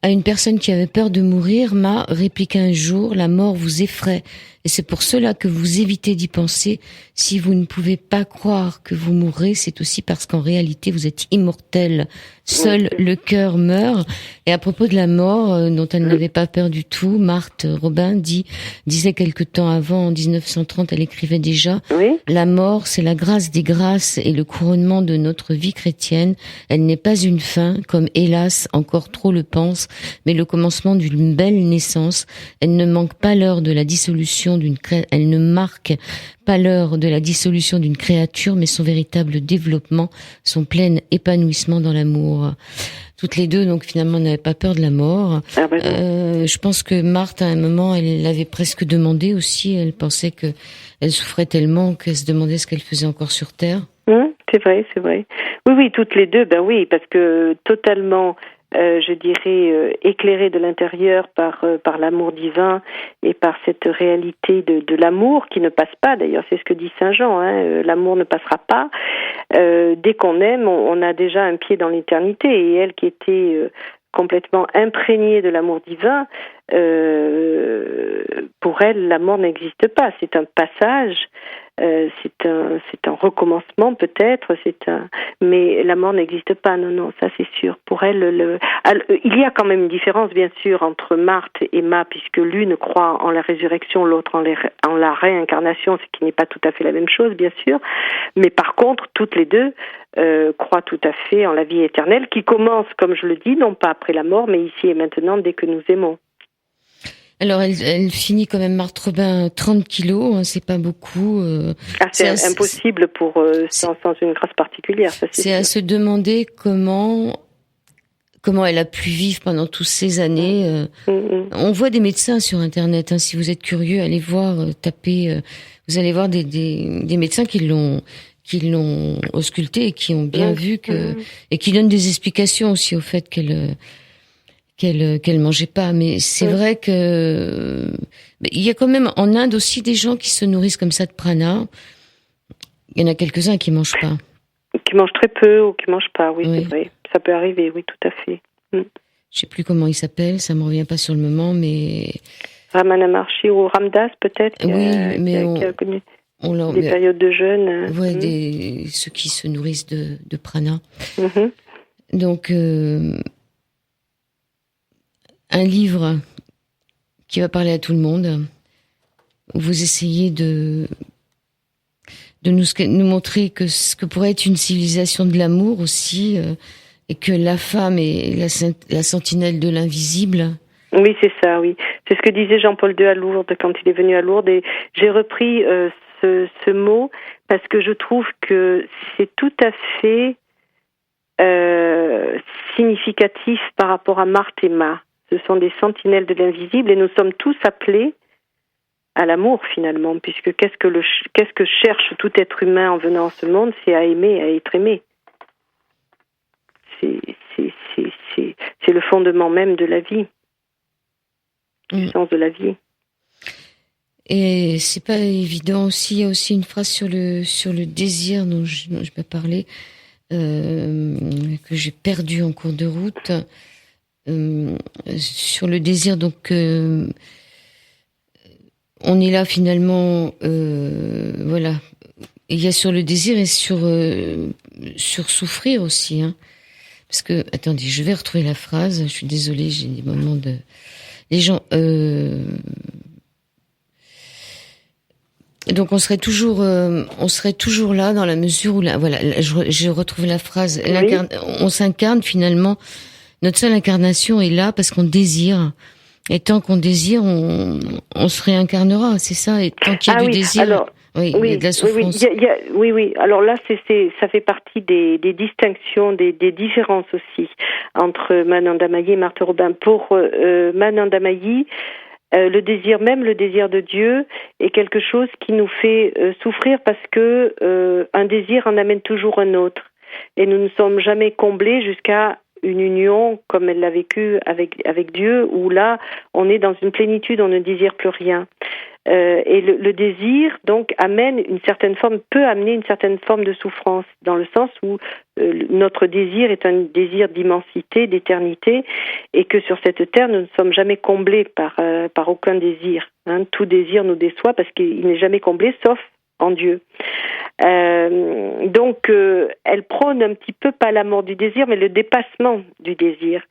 À une personne qui avait peur de mourir, Ma répliqua un jour: la mort vous effraie, et c'est pour cela que vous évitez d'y penser. Si vous ne pouvez pas croire que vous mourrez, c'est aussi parce qu'en réalité vous êtes immortel. Seul le cœur meurt. Et à propos de la mort, dont elle n'avait pas peur du tout, Marthe Robin disait quelque temps avant, en 1930, elle écrivait déjà: la mort, c'est la grâce des grâces et le couronnement de notre vie chrétienne. Elle n'est pas une fin, comme hélas encore trop le pensent, mais le commencement d'une belle naissance. Elle ne manque pas l'heure de la dissolution elle ne marque pas l'heure de la dissolution d'une créature, mais son véritable développement, son plein épanouissement dans l'amour. Toutes les deux, donc finalement, n'avaient pas peur de la mort. Je pense que Marthe, à un moment, elle l'avait presque demandé aussi. Elle pensait que elle souffrait tellement qu'elle se demandait ce qu'elle faisait encore sur Terre. C'est vrai. Oui, toutes les deux, oui, parce que totalement, je dirais, éclairée de l'intérieur par l'amour divin et par cette réalité de l'amour qui ne passe pas. D'ailleurs, c'est ce que dit Saint Jean, l'amour ne passera pas. Dès qu'on aime, on a déjà un pied dans l'éternité, et elle qui était complètement imprégnée de l'amour divin, pour elle, la mort n'existe pas. C'est un passage, c'est un recommencement peut-être, mais la mort n'existe pas. Non, ça c'est sûr. Pour elle, il y a quand même une différence, bien sûr, entre Marthe et Ma, puisque l'une croit en la résurrection, l'autre en la réincarnation, ce qui n'est pas tout à fait la même chose, bien sûr. Mais par contre, toutes les deux croient tout à fait en la vie éternelle, qui commence, comme je le dis, non pas après la mort, mais ici et maintenant, dès que nous aimons. Alors, elle finit quand même, Marthe Robin, 30 kilos, c'est pas beaucoup. C'est impossible sans une grâce particulière. Ça, c'est à se demander comment elle a pu vivre pendant toutes ces années. On voit des médecins sur Internet. Si vous êtes curieux, allez voir, tapez. Vous allez voir des médecins qui l'ont ausculté et qui ont bien vu et qui donnent des explications aussi au fait qu'elle mangeait pas. Mais c'est vrai que il y a quand même en Inde aussi des gens qui se nourrissent comme ça de prana. Il y en a quelques-uns qui mangent pas. Qui mangent très peu ou qui mangent pas, oui. C'est vrai. Ça peut arriver, oui, tout à fait. Je sais plus comment il s'appelle, ça me revient pas sur le moment, mais Ramana Maharshi ou Ramdas peut-être. Oui, mais qui a connu on des périodes de jeûne. ceux qui se nourrissent de prana. Mhm. Donc, un livre qui va parler à tout le monde, où vous essayez de nous montrer que ce que pourrait être une civilisation de l'amour aussi, et que la femme est la sentinelle de l'invisible. Oui, c'est ça, oui. C'est ce que disait Jean-Paul II à Lourdes quand il est venu à Lourdes. Et j'ai repris ce mot parce que je trouve que c'est tout à fait significatif par rapport à Marthe et Ma. Ce sont des sentinelles de l'invisible et nous sommes tous appelés à l'amour finalement, puisque qu'est-ce que cherche tout être humain en venant à ce monde, c'est à aimer, à être aimé. C'est le fondement même de la vie, du sens de la vie. Et c'est pas évident aussi. Il y a aussi une phrase sur le désir dont je vais parler, que j'ai perdu en cours de route. Sur le désir, donc on est là finalement, voilà. Il y a sur le désir et sur souffrir aussi, hein. Parce que, attendez, je vais retrouver la phrase. Je suis désolée, j'ai des moments de... Les gens... Donc on serait toujours là dans la mesure où voilà, je retrouve la phrase. Oui. On s'incarne finalement. Notre seule incarnation est là parce qu'on désire. Et tant qu'on désire, on se réincarnera, c'est ça. Et tant qu'il y a du désir, alors, il y a de la souffrance. Oui. Alors là, ça fait partie des distinctions, des différences aussi entre Manandamayi et Marthe Robin. Pour Manandamayi, le désir de Dieu est quelque chose qui nous fait souffrir parce que un désir en amène toujours un autre. Et nous ne sommes jamais comblés jusqu'à une union comme elle l'a vécu avec Dieu, où là, on est dans une plénitude, on ne désire plus rien. Et le désir, donc, peut amener une certaine forme de souffrance, dans le sens où notre désir est un désir d'immensité, d'éternité, et que sur cette terre, nous ne sommes jamais comblés par aucun désir. Hein. Tout désir nous déçoit parce qu'il n'est jamais comblé, sauf en Dieu. Donc, elle prône un petit peu, pas la mort du désir, mais le dépassement du désir.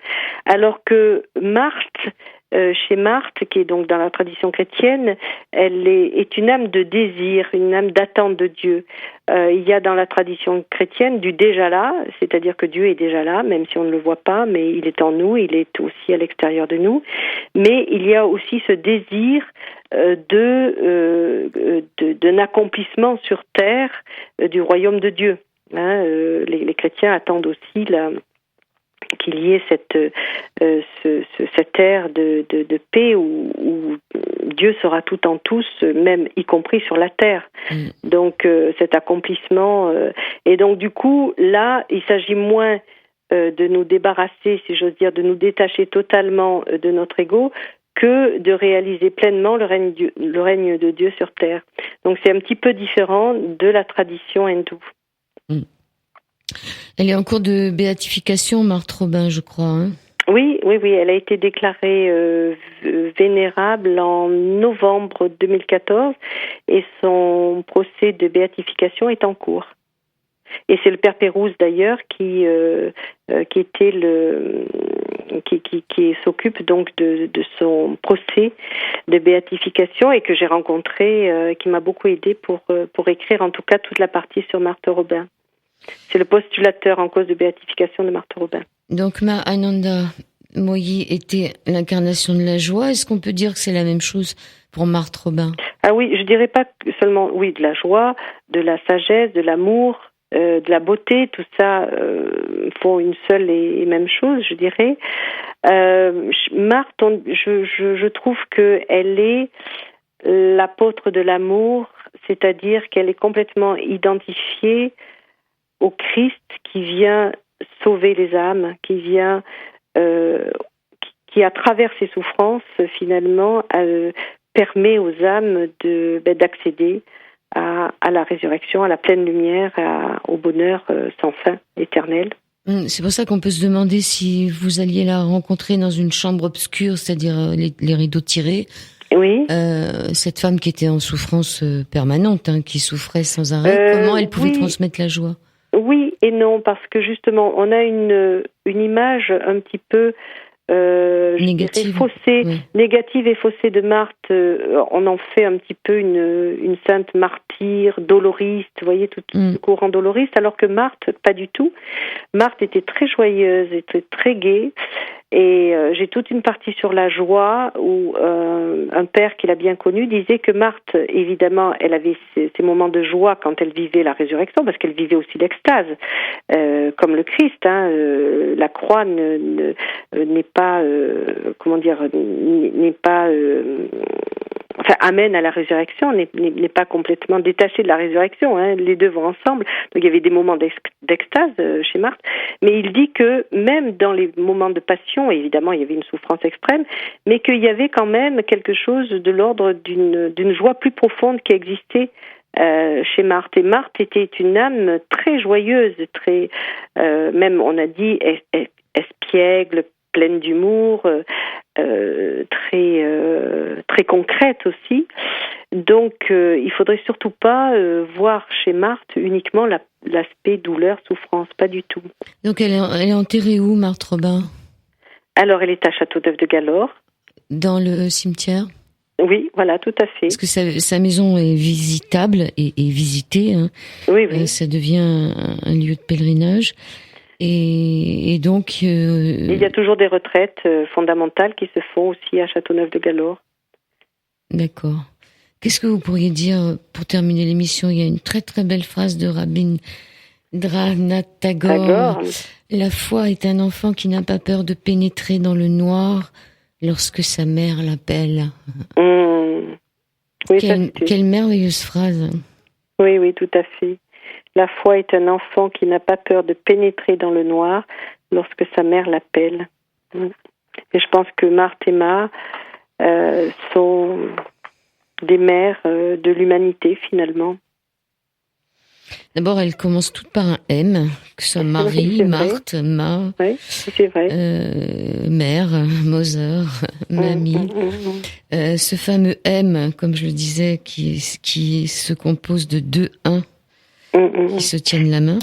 Alors que Marthe, chez Marthe, qui est donc dans la tradition chrétienne, elle est une âme de désir, une âme d'attente de Dieu. Il y a dans la tradition chrétienne du déjà là, c'est-à-dire que Dieu est déjà là, même si on ne le voit pas, mais il est en nous, il est aussi à l'extérieur de nous. Mais il y a aussi ce désir d'un accomplissement sur terre du royaume de Dieu. Hein, les chrétiens attendent aussi qu'il y ait cette ère de paix où Dieu sera tout en tous, même y compris sur la terre. Donc cet accomplissement et donc du coup là il s'agit moins de nous débarrasser, si j'ose dire, de nous détacher totalement de notre ego, que de réaliser pleinement le règne de Dieu sur terre. Donc c'est un petit peu différent de la tradition hindoue. Elle est en cours de béatification, Marthe Robin, je crois. Hein. Oui, elle a été déclarée vénérable en novembre 2014 et son procès de béatification est en cours. Et c'est le père Pérouse d'ailleurs qui s'occupe donc de son procès de béatification et que j'ai rencontré, qui m'a beaucoup aidé pour écrire en tout cas toute la partie sur Marthe Robin. C'est le postulateur en cause de béatification de Marthe Robin. Donc Ma Ananda Moyi était l'incarnation de la joie. Est-ce qu'on peut dire que c'est la même chose pour Marthe Robin? Ah oui, je dirais pas seulement de la joie, de la sagesse, de l'amour, de la beauté, tout ça font une seule et même chose, je dirais. Marthe, je trouve qu'elle est l'apôtre de l'amour, c'est-à-dire qu'elle est complètement identifiée au Christ qui vient sauver les âmes, qui à travers ses souffrances finalement permet aux âmes d'accéder à la résurrection, à la pleine lumière, au bonheur sans fin, éternel. C'est pour ça qu'on peut se demander si vous alliez la rencontrer dans une chambre obscure, c'est-à-dire les rideaux tirés. Oui. Cette femme qui était en souffrance permanente, qui souffrait sans arrêt, comment elle pouvait transmettre la joie? Oui et non, parce que justement, on a une image un petit peu négative, faussée, négative et faussée de Marthe. On en fait un petit peu une sainte martyre, doloriste, vous voyez, tout le courant doloriste, alors que Marthe, pas du tout. Marthe était très joyeuse, était très gaie. Et j'ai toute une partie sur la joie où un père qu'il a bien connu disait que Marthe, évidemment, elle avait ses moments de joie quand elle vivait la résurrection, parce qu'elle vivait aussi l'extase, comme le Christ. La croix n'est pas, n'est pas, amène à la résurrection, n'est pas complètement détaché de la résurrection. Les deux vont ensemble. Donc il y avait des moments d'extase chez Marthe, mais il dit que même dans les moments de passion, évidemment il y avait une souffrance extrême, mais qu'il y avait quand même quelque chose de l'ordre d'une joie plus profonde qui existait chez Marthe. Et Marthe était une âme très joyeuse, très, même on a dit espiègle, pleine d'humour, très concrète aussi. Donc, il faudrait surtout pas voir chez Marthe uniquement l'aspect douleur, souffrance, pas du tout. Donc, elle est enterrée où, Marthe Robin? Alors, elle est à Châteauneuf de Galor. Dans le cimetière? Oui, voilà, tout à fait. Parce que sa maison est visitable et visitée. Oui. Ça devient un lieu de pèlerinage. Et donc... il y a toujours des retraites fondamentales qui se font aussi à Châteauneuf de Galor. D'accord. Qu'est-ce que vous pourriez dire pour terminer l'émission? Il y a une très très belle phrase de Rabindranath Tagore. La foi est un enfant qui n'a pas peur de pénétrer dans le noir lorsque sa mère l'appelle. Oui, quelle merveilleuse phrase. Oui, tout à fait. La foi est un enfant qui n'a pas peur de pénétrer dans le noir lorsque sa mère l'appelle. Et je pense que Marthe et Ma sont des mères de l'humanité, finalement. D'abord, elles commencent toutes par un M, que ce soit Marie, Marthe, Ma, c'est vrai. Mère, Mother, Mamie. Ce fameux M, comme je le disais, qui se compose de deux 1 qui se tiennent la main.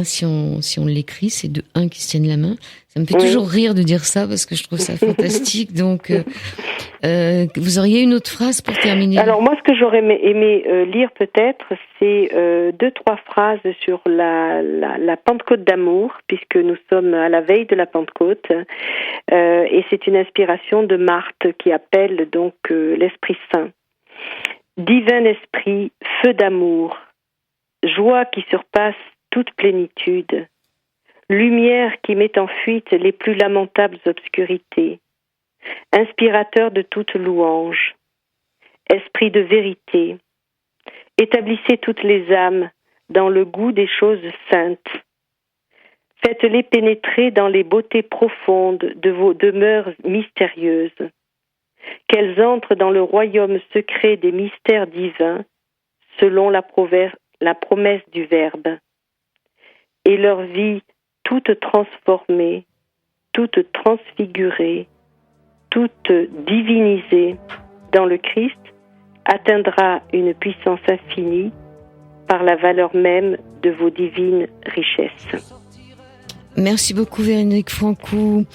Si on l'écrit, c'est deux 1 qui se tiennent la main. Ça me fait toujours rire de dire ça parce que je trouve ça fantastique. Donc, vous auriez une autre phrase pour terminer? Alors moi, ce que j'aurais aimé lire peut-être, c'est 2-3 phrases sur la Pentecôte d'amour, puisque nous sommes à la veille de la Pentecôte, et c'est une inspiration de Marthe qui appelle donc l'Esprit Saint. Divin Esprit, feu d'amour, joie qui surpasse toute plénitude, lumière qui met en fuite les plus lamentables obscurités, inspirateur de toute louange, esprit de vérité, établissez toutes les âmes dans le goût des choses saintes, faites-les pénétrer dans les beautés profondes de vos demeures mystérieuses, qu'elles entrent dans le royaume secret des mystères divins, selon la promesse du Verbe, et leur vie toute transformée, toute transfigurée, toute divinisée dans le Christ, atteindra une puissance infinie par la valeur même de vos divines richesses. Merci beaucoup Véronique Francou.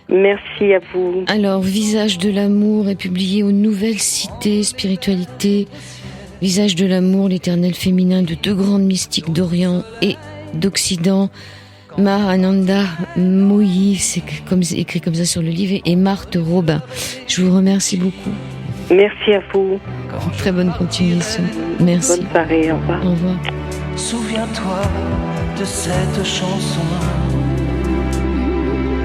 Merci à vous. Alors, Visage de l'amour est publié aux Nouvelles Cités Spiritualité. Visage de l'amour, l'éternel féminin de deux grandes mystiques d'Orient et d'Occident, Mahananda Moyi, c'est écrit comme ça sur le livre, et Marthe Robin. Je vous remercie beaucoup. Merci à vous. Très bonne continuation. Merci. Bonne soirée, au revoir. Au revoir. Souviens-toi de cette chanson.